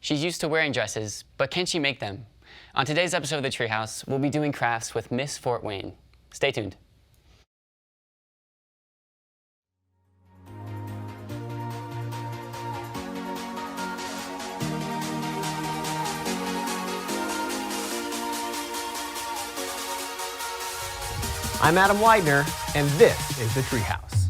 She's used to wearing dresses, but can she make them? On today's episode of the Treehouse, we'll be doing crafts with Miss Fort Wayne. Stay tuned. I'm Adam Widener, and this is the Treehouse.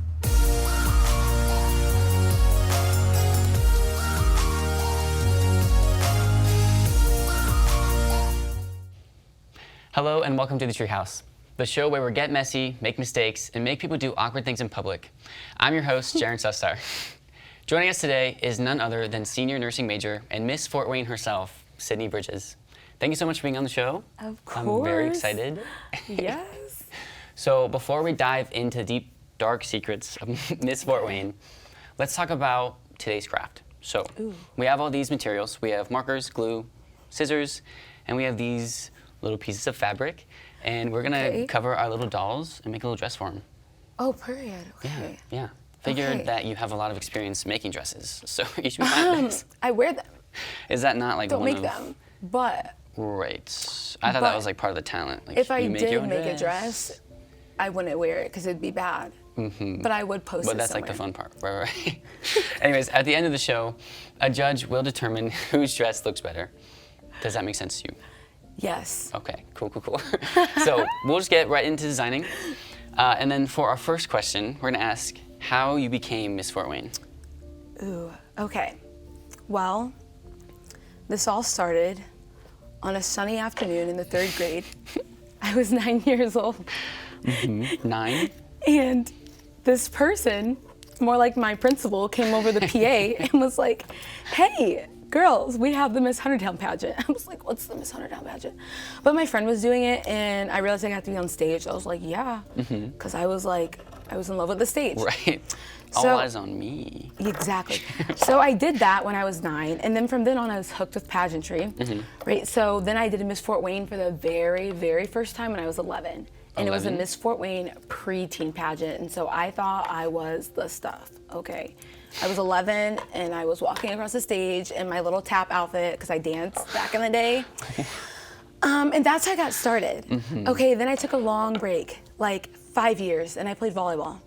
Hello and welcome to the Treehouse, the show where we get messy, make mistakes, and make people do awkward things in public. I'm your host, Jaron Sustar. Joining us today is none other than senior nursing major and Miss Fort Wayne herself, Cydney Bridges. Thank you so much for being on the show. Of course. I'm very excited. Yes. So before we dive into deep, dark secrets of Miss Fort Wayne, let's talk about today's craft. So we have all these materials. We have markers, glue, scissors, and we have these little pieces of fabric, and we're gonna cover our little dolls and make a little dress for them. Oh, period. Okay. Yeah. Figured that you have a lot of experience making dresses, so you should be fine with this. I wear them. Is that not like Don't one make of them, but Right. I thought that was like part of the talent. Like, if I you make your did own make a dress, I wouldn't wear it because it'd be bad. But I would post it But that's somewhere. like the fun part, right? Anyways, at the end of the show, a judge will determine whose dress looks better. Does that make sense to you? Yes. Okay, cool. So we'll just get right into designing. And then for our first question, we're gonna ask how you became Miss Fort Wayne. Ooh, okay. Well, this all started on a sunny afternoon in the 3rd grade. I was 9 years old. 9? And this person, more like my principal, came over the PA and was like, hey, girls, we have the Miss Huntington pageant. I was like, what's the Miss Huntington pageant? But my friend was doing it, and I realized I got to be on stage. I was like, yeah, because I was in love with the stage. Right. All eyes on me. Exactly. So I did that when I was 9, and then from then on I was hooked with pageantry. Right. So then I did a Miss Fort Wayne for the very, very first time when I was 11. And it was a Miss Fort Wayne preteen pageant, and so I thought I was the stuff. Okay. I was 11, and I was walking across the stage in my little tap outfit because I danced back in the day. And that's how I got started. Okay, then I took a long break, like 5 years, and I played volleyball.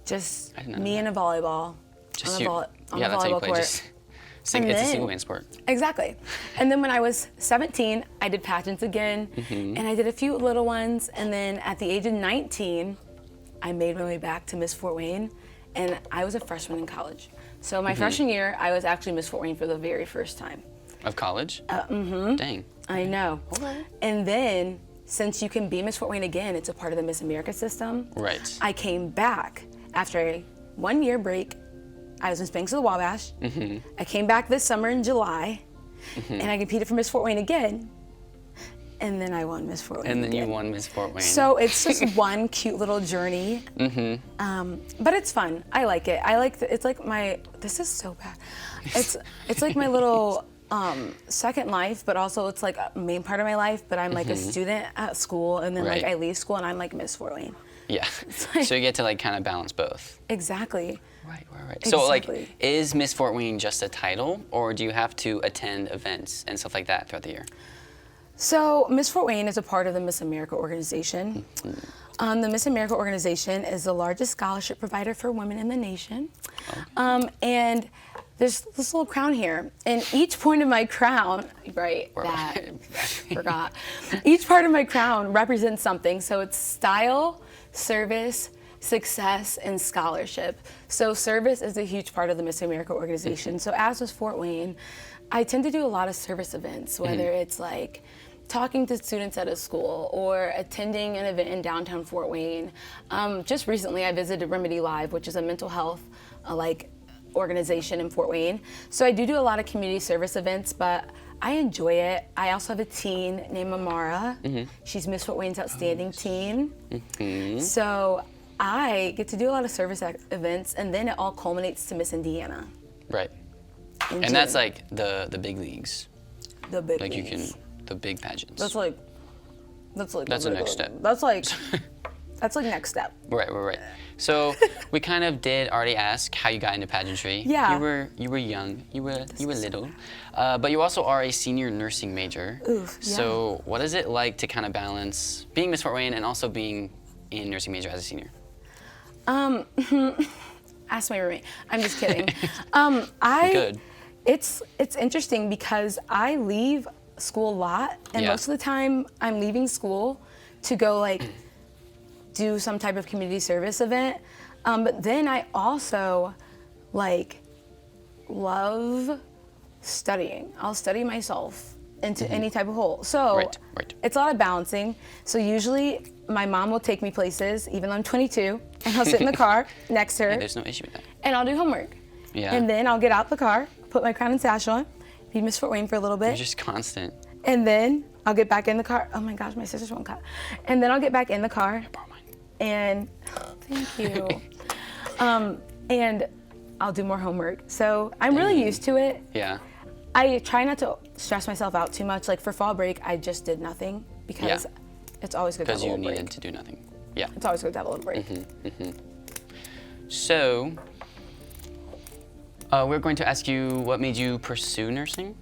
Just me and a volleyball. Just on you. On Yeah, a that's how you volleyball play. court. It's a single man sport. Exactly. And then when I was 17, I did pageants again, and I did a few little ones, and then at the age of 19, I made my way back to Miss Fort Wayne, and I was a freshman in college. So my freshman year, I was actually Miss Fort Wayne for the very first time. Of college? Dang. I know. Okay. And then, since you can be Miss Fort Wayne again, it's a part of the Miss America system. Right. I came back after a 1-year break. I was in Spanx of the Wabash. I came back this summer in July, and I competed for Miss Fort Wayne again. And then I won Miss Fort Wayne And then again. you won Miss Fort Wayne. So it's just one cute little journey. But it's fun. I like it. It's like my, this is so bad. It's like my little second life, but also it's like a main part of my life, but I'm like a student at school, and then like I leave school and I'm like Miss Fort Wayne. Yeah. like- So you get to like kind of balance both. Exactly. Right. So like, Exactly. is Miss Fort Wayne just a title, or do you have to attend events and stuff like that throughout the year? So Miss Fort Wayne is a part of the Miss America organization. The Miss America organization is the largest scholarship provider for women in the nation. And there's this little crown here, and each point of my crown, forgot. Each part of my crown represents something. So it's style, service, success, and scholarship. So service is a huge part of the Miss America organization. So as Miss Fort Wayne, I tend to do a lot of service events, whether it's like talking to students at a school or attending an event in downtown Fort Wayne. Just recently I visited Remedy Live, which is a mental health organization in Fort Wayne. So I do a lot of community service events, but I enjoy it. I also have a teen named Amara. She's Miss Fort Wayne's Outstanding Teen. So I get to do a lot of service events, and then it all culminates to Miss Indiana. Right. in And June. that's like the big leagues. The big Like you leagues. can, the big pageants. That's like That's the next step. That's like that's like next step. Right. So we kind of did already ask how you got into pageantry. Yeah. You were young. You were little, but you also are a senior nursing major. Oof, yeah. So what is it like to kind of balance being Miss Fort Wayne and also being in nursing major as a senior? Ask my roommate. I'm just kidding. Good. It's interesting because I leave school a lot, and Yeah. most of the time I'm leaving school to go like do some type of community service event. But then I also like love studying. I'll study myself into any type of hole. So Right. it's a lot of balancing. So usually my mom will take me places, even though I'm 22, and I'll sit in the car next to her, Yeah, there's no issue with that. and I'll do homework. Yeah. And then I'll get out the car, put my crown and sash on, be Miss Fort Wayne for a little bit, You're just constant. and then I'll get back in the car. Oh my gosh, my sisters won't cut. And then I'll get back in the car, Borrow mine. and thank you. And I'll do more homework. So I'm really used to it. Yeah. I try not to stress myself out too much. Like for fall break, I just did nothing because Yeah. it's always good to have Because a you little break. needed to do nothing. Yeah. It's always good to have a little break. So we're going to ask you what made you pursue nursing?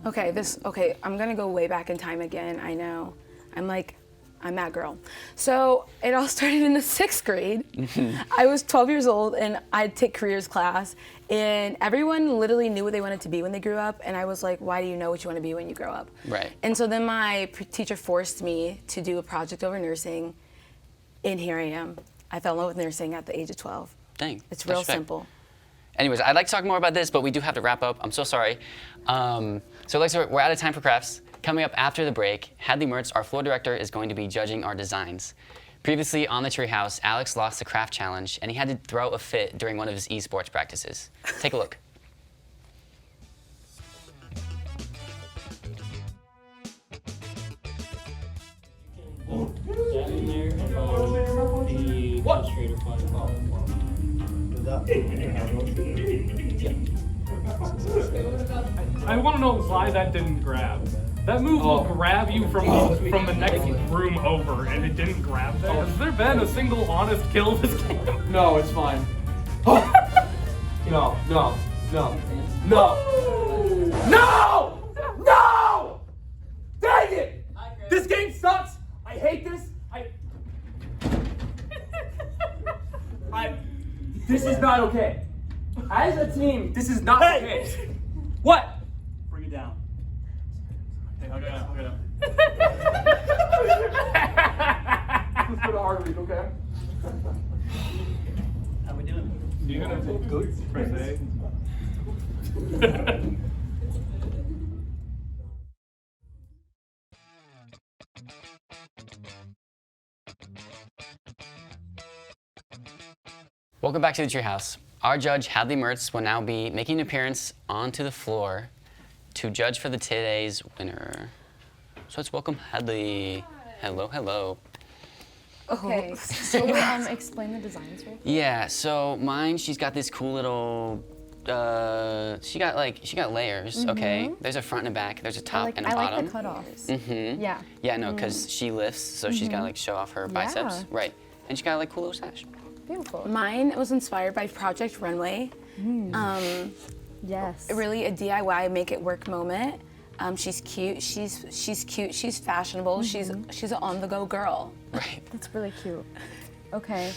Okay, I'm gonna go way back in time again. I know. I'm that girl. So it all started in the 6th grade. I was 12 years old and I'd take careers class, and everyone literally knew what they wanted to be when they grew up, and I was like, why do you know what you want to be when you grow up? Right. And so then my teacher forced me to do a project over nursing, and here I am. I fell in love with nursing at the age of 12. Dang. It's that's real respect. simple. Anyways, I'd like to talk more about this, but we do have to wrap up. I'm so sorry. So Alexa, we're out of time for crafts. Coming up after the break, Hadley Mertz, our floor director, is going to be judging our designs. Previously on the Treehouse, Alex lost the craft challenge, and he had to throw a fit during one of his esports practices. Take a look. That in there above the illustrator I want to know why that didn't grab. That move will grab you from the next room over, and it didn't grab there. Has there been a single honest kill this game? No, it's fine. No. Dang it! This game sucks! I hate this! This is not okay. As a team, this is not okay. What? Bring it down. Hey, hug it out, hug it out. Let's go to hard week, okay? How we doing? Do you gonna press A? Welcome back to the Treehouse. Our judge, Hadley Mertz, will now be making an appearance onto the floor to judge for the today's winner. So let's welcome Hadley. Hello, hello. Okay, so explain the designs real quick. Yeah, so mine, she's got this cool little, she got layers, okay? There's a front and a back, there's a top and a I bottom. like the cutoffs. Mm-hmm. Yeah. Yeah, no, because she lifts, so she's got to like show off her biceps. Yeah. Right. And she got like cool little sash. Beautiful. Mine was inspired by Project Runway. Yes. Really a DIY make it work moment. She's cute. She's cute. She's fashionable. She's an on the go girl. Right. That's really cute. Okay.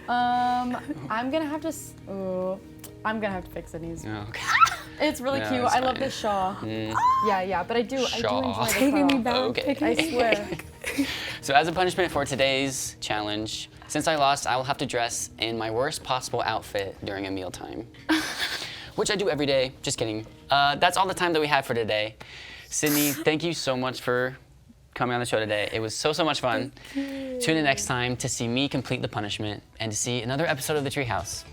I'm gonna have to. I'm gonna have to pick Cydney's. Oh, okay. It's really No, cute. it's I love fine. this shawl. Yeah, but I do Shawl. enjoy the Taking me cutoff. back. Okay. I swear. So as a punishment for today's challenge, since I lost, I will have to dress in my worst possible outfit during a mealtime. Which I do every day, just kidding. That's all the time that we have for today. Cydney, thank you so much for coming on the show today. It was so much fun. Tune in next time to see me complete the punishment and to see another episode of The Treehouse.